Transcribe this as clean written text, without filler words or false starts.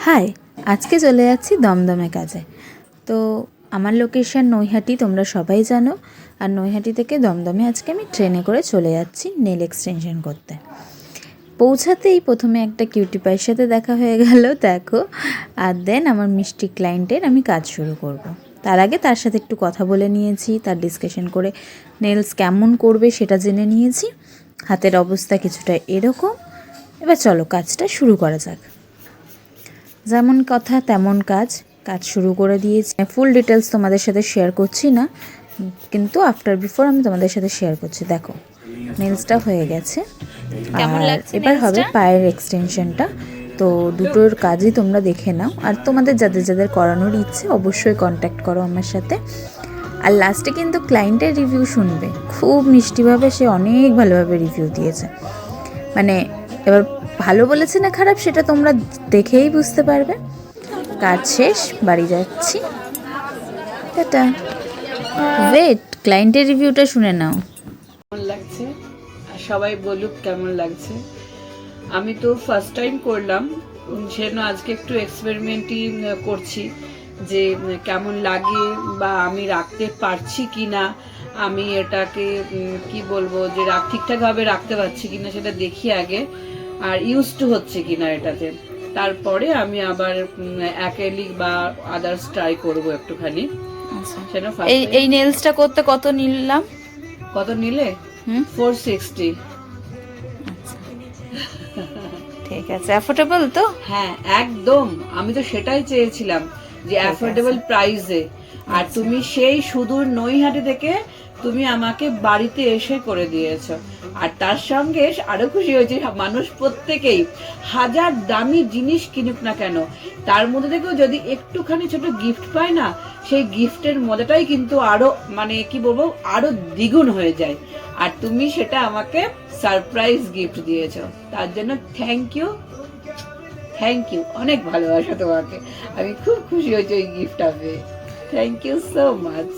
High, আজকে চলে যাচ্ছি দমদমে কাজে। তো আমার লোকেশন নৈহাটি, তোমরা সবাই জানো। আর নৈহাটি থেকে দমদমে আজকে আমি ট্রেনে করে চলে যাচ্ছি নেল এক্সটেনশন করতে। পৌঁছাতেই প্রথমে একটা কিউটি পাইয়ের সাথে দেখা হয়ে গেল, দেখো। আর দেন আমার মিষ্টি ক্লায়েন্টের আমি কাজ শুরু করব। তার আগে তার সাথে একটু কথা বলে নিয়েছি, তার ডিসকাশন করে নেলস কেমন করবে সেটা জেনে নিয়েছি। হাতের অবস্থা কিছুটা এরকম। এবার চলো কাজটা শুরু করা যাক। যেমন কথা তেমন কাজ শুরু করে দিয়েছি। ফুল ডিটেলস তোমাদের সাথে শেয়ার করছি না, কিন্তু আফটার বিফোর আমি তোমাদের সাথে শেয়ার করছি। দেখো নেলসটা হয়ে গেছে, আর এবার হবে পায়ের এক্সটেনশনটা। তো দুটোর কাজই তোমরা দেখে নাও, আর তোমাদের যাদের যাদের করানোর ইচ্ছে অবশ্যই কন্ট্যাক্ট করো আমার সাথে। আর লাস্টে কিন্তু ক্লায়েন্টের রিভিউ শুনবে, খুব মিষ্টিভাবে, সে অনেক ভালোভাবে রিভিউ দিয়েছে। মানে এবার ভালো বলেছে না খারাপ সেটা তোমরা দেখেই বুঝতে পারবে। কাজ শেষ, বাড়ি যাচ্ছি, এটা ওয়েট, ক্লায়েন্টের রিভিউটা শুনে নাও। কেমন লাগছে সবাই বলুক কেমন লাগছে। আমি তো ফার্স্ট টাইম করলাম, সেজন্য আজকে একটু এক্সপেরিমেন্টই করছি যে কেমন লাগে বা আমি রাখতে পারছি কিনা, আমি এটাকে কি বলবো যে ঠিকঠাকভাবে রাখতে পারছি কিনা সেটা দেখি আগে, আর ইউজ টু হচ্ছে কিনা এটাতে। তারপরে আমি আবার অ্যাক্রিলিক বা আদার্স ট্রাই করবো একটুখানি। এই নেলসটা করতে কত নিলাম? কত নিলে? 460। ঠিক আছে, অ্যাফোর্ডেবল তো? হ্যাঁ একদম, আমি তো সেটাই চেয়েছিলাম যে অ্যাফোর্ডেবল প্রাইসে। আর তুমি সেই সুদূর নৈহাটি থেকে তুমি আমাকে বাড়িতে এসে করে দিয়েছো। আর তার সঙ্গে আরো খুশি হয়েছে, মানুষ প্রত্যেকেই হাজার দামি জিনিস কিনুক না কেন, তার মধ্যে থেকেও যদি একটুখানি ছোট গিফট পায় না, সেই গিফটের মজাটাই কিন্তু আরো মানে কি বলবো আরো দ্বিগুণ হয়ে যায়। আর তুমি সেটা আমাকে সারপ্রাইজ গিফট দিয়েছো, তার জন্য থ্যাংক ইউ, অনেক ভালোবাসা তোমাকে। আমি খুব খুশি হয়েছি ওই গিফটটা পেয়ে। Thank you so much.